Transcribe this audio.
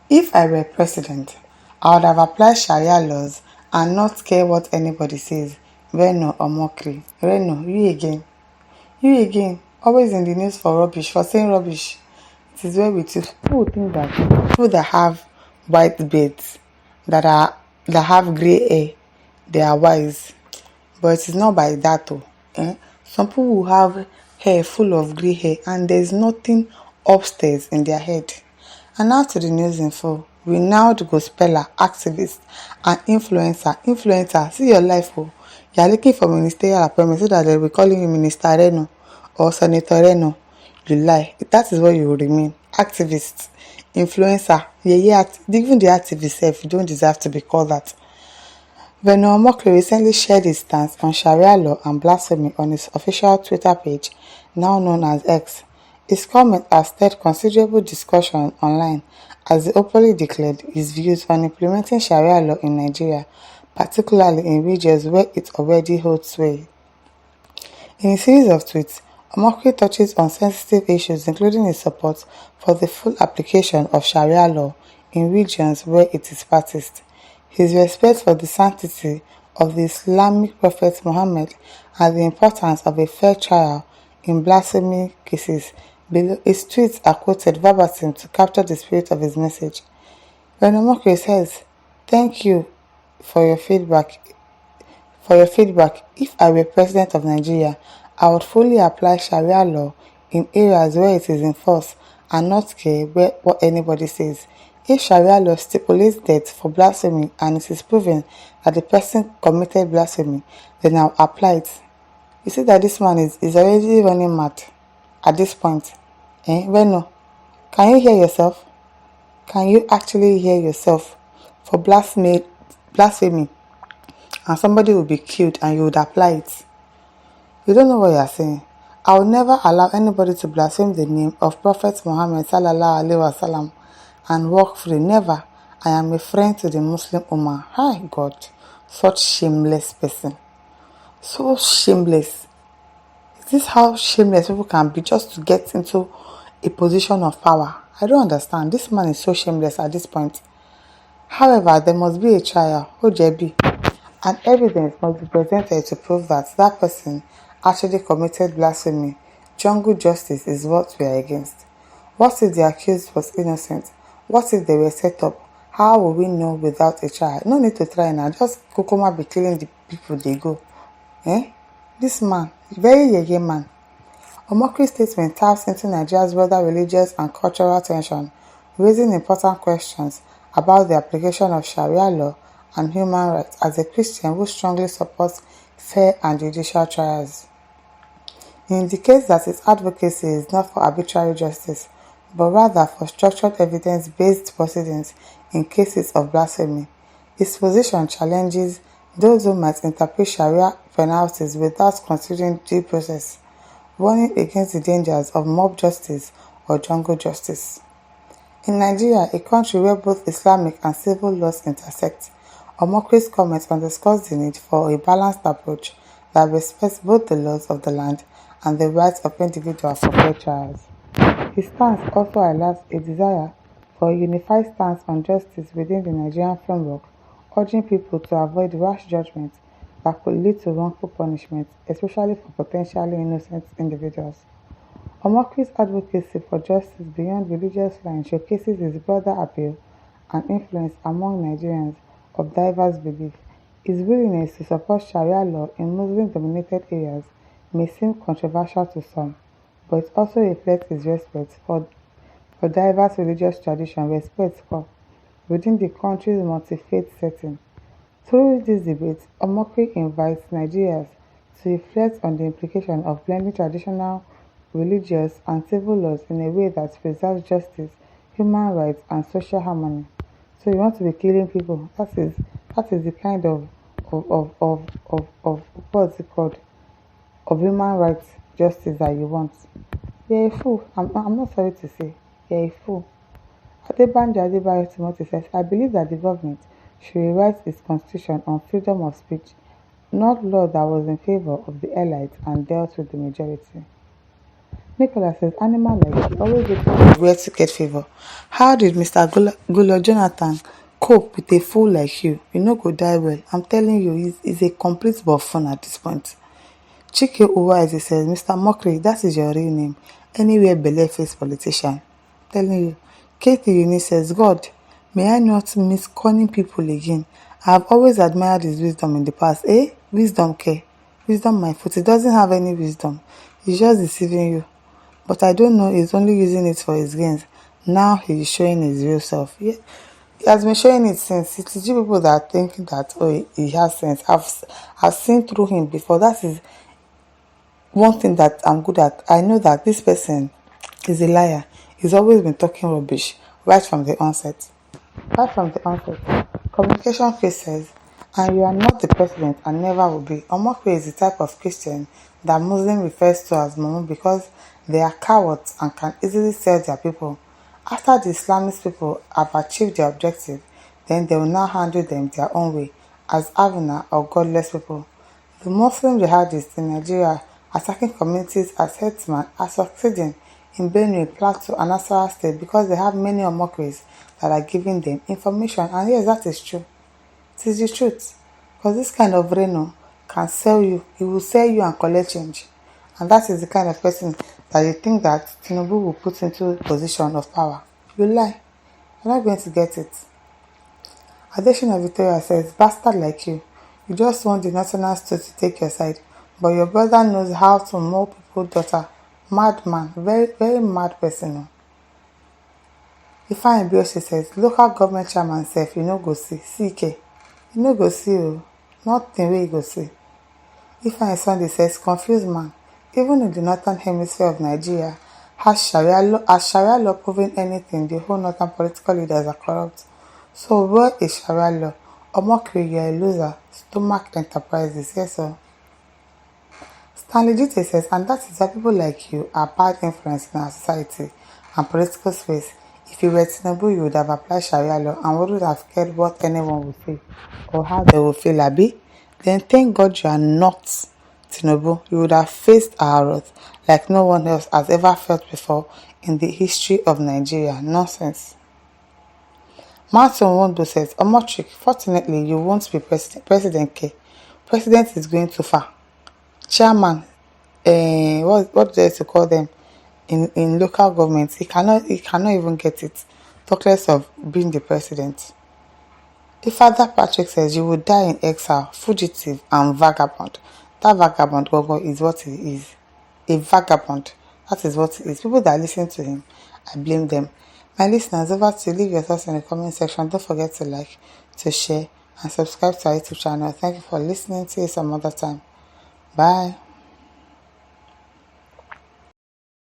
If I were president, I would have applied Sharia laws and not care what anybody says. Reno or mockery. Reno, you again. You again. Always in the news for rubbish, for saying rubbish. It is well with you. People think that people that have white beards, that have grey hair, they are wise. But it is not by that though. Some people will have hair full of grey hair and there is nothing upstairs in their head. And now to the news info. Renowned gospeller, activist, and influencer. Influencer, see your life. Oh. You are looking for ministerial appointment so that they will be calling you Minister Reno or Senator Reno. You lie. That is what you will remain. Activist, influencer. Yeah, even the activist self, you don't deserve to be called that. Venom Mokri recently shared his stance on Sharia law and blasphemy on his official Twitter page, now known as X. His comment has stirred considerable discussion online as he openly declared his views on implementing Sharia law in Nigeria, particularly in regions where it already holds sway. In a series of tweets, Omokri touches on sensitive issues including his support for the full application of Sharia law in regions where it is practiced, his respect for the sanctity of the Islamic prophet Muhammad, and the importance of a fair trial in blasphemy cases. Below, his tweets are quoted verbatim to capture the spirit of his message. When Omokri says, "Thank you for your feedback. If I were president of Nigeria, I would fully apply Sharia law in areas where it is enforced and not care what anybody says. If Sharia law stipulates death for blasphemy and it is proven that the person committed blasphemy, then I'll apply it." You see that this man is already running mad at this point. Reno, can you hear yourself? Can you actually hear yourself? For blasphemy, and somebody will be killed and you would apply it. You don't know what you are saying. I will never allow anybody to blaspheme the name of Prophet Muhammad sallallahu alaihi wasallam and walk free. Never. I am a friend to the Muslim Ummah. Hi God, such shameless person. So shameless. Is this how shameless people can be just to get into a position of power? I don't understand. This man is so shameless at this point. However, there must be a trial, OJB, and evidence must be presented to prove that that person actually committed blasphemy. Jungle justice is what we are against. What if the accused was innocent? What if they were set up? How will we know without a trial? No need to try now. Just Kokoma be killing the people they go. This man, very yeye man. Omokri's statement taps into Nigeria's broader religious and cultural tension, raising important questions about the application of Sharia law and human rights as a Christian who strongly supports fair and judicial trials. He indicates that his advocacy is not for arbitrary justice, but rather for structured evidence-based proceedings in cases of blasphemy. His position challenges those who might interpret Sharia penalties without considering due process, warning against the dangers of mob justice or jungle justice. In Nigeria, a country where both Islamic and civil laws intersect, Omokri's comments underscores the need for a balanced approach that respects both the laws of the land and the rights of individuals for fair trials. His stance also highlights a desire for a unified stance on justice within the Nigerian framework, urging people to avoid rash judgments that could lead to wrongful punishment, especially for potentially innocent individuals. Omokri's advocacy for justice beyond religious lines showcases his broader appeal and influence among Nigerians of diverse belief. His willingness to support Sharia law in Muslim-dominated areas may seem controversial to some, but it also reflects his respect for diverse religious traditions within the country's multi-faith setting. Through this debate, Omokri invites Nigerians to reflect on the implication of blending traditional, religious, and civil laws in a way that preserves justice, human rights, and social harmony. So you want to be killing people? That is the kind of what's it called, of human rights justice that you want. You're a fool. I'm not sorry to say. You're a fool. Adebanjo Adebayo Timothy says, "I believe that the government should rewrite its constitution on freedom of speech, not law that was in favor of the elite and dealt with the majority." Nicholas says, animal like you always look for where to get favor. How did Mr. Gulo Jonathan cope with a fool like you? You no go die well. I'm telling you, he's a complete buffoon at this point. Chike Uwaizi says, Mr. Mockery, that is your real name. Anywhere belle face politician. Telling you. Katie Eunice says, God, may I not miss cunning people again. I have always admired his wisdom in the past. Eh? Wisdom, care. Wisdom, my foot. He doesn't have any wisdom. He's just deceiving you. But I don't know, he's only using it for his gains. Now he's showing his real self. Yeah. He has been showing it since. It is you people that are thinking that, oh, he has sense. I've seen through him before. That is one thing that I'm good at. I know that this person is a liar. He's always been talking rubbish right from the onset. Right from the onset. Communication case says, and you are not the president and never will be. Omokwe is the type of Christian that Muslim refers to as Mumu because they are cowards and can easily sell their people. After the Islamist people have achieved their objective, then they will now handle them their own way as Avuna or godless people. The Muslim jihadists in Nigeria attacking communities as herdsmen are succeeding in Benue, Plateau, and Nasarawa State because they have many Omokris that are giving them information. And yes, that is true. It is the truth. Because this kind of Reno can sell you. He will sell you and collect change. And that is the kind of person that you think that Tinubu will put into a position of power. You lie. You're not going to get it. Additional Victoria says, bastard like you. You just want the national state to take your side. But your brother knows how to mold people's daughter. Madman. Very, very mad person. Ifeanyi Biosi says, local government chairman sef you no go see. CK. You no go see o. Nothing wey you go see. Ifeanyi Sunday says, confused man. Even in the northern hemisphere of Nigeria, has Sharia law proven anything? The whole northern political leaders are corrupt. So where is Sharia law? Omokri, you're a loser. Stomach enterprises. Yes, sir. Stanley Jite says, and that is why people like you are bad influence in our society and political space. If you were Tinubu, you would have applied Sharia law and wouldn't have cared what anyone would say or how they would feel, Abi. Then thank God you are not Tinubu. You would have faced our wrath like no one else has ever felt before in the history of Nigeria. Nonsense. Martin Wondo says, Omotrick, fortunately you won't be President K. President is going too far. Chairman, what do they call them in local governments? He cannot even get it. Talk less of being the president. The father Patrick says you will die in exile, fugitive and vagabond. That vagabond Gogo is what he is. A vagabond. That is what he is. People that listen to him, I blame them. My listeners, over to you. Leave your thoughts in the comment section. Don't forget to like, to share, and subscribe to our YouTube channel. Thank you for listening. See you some other time. Bye.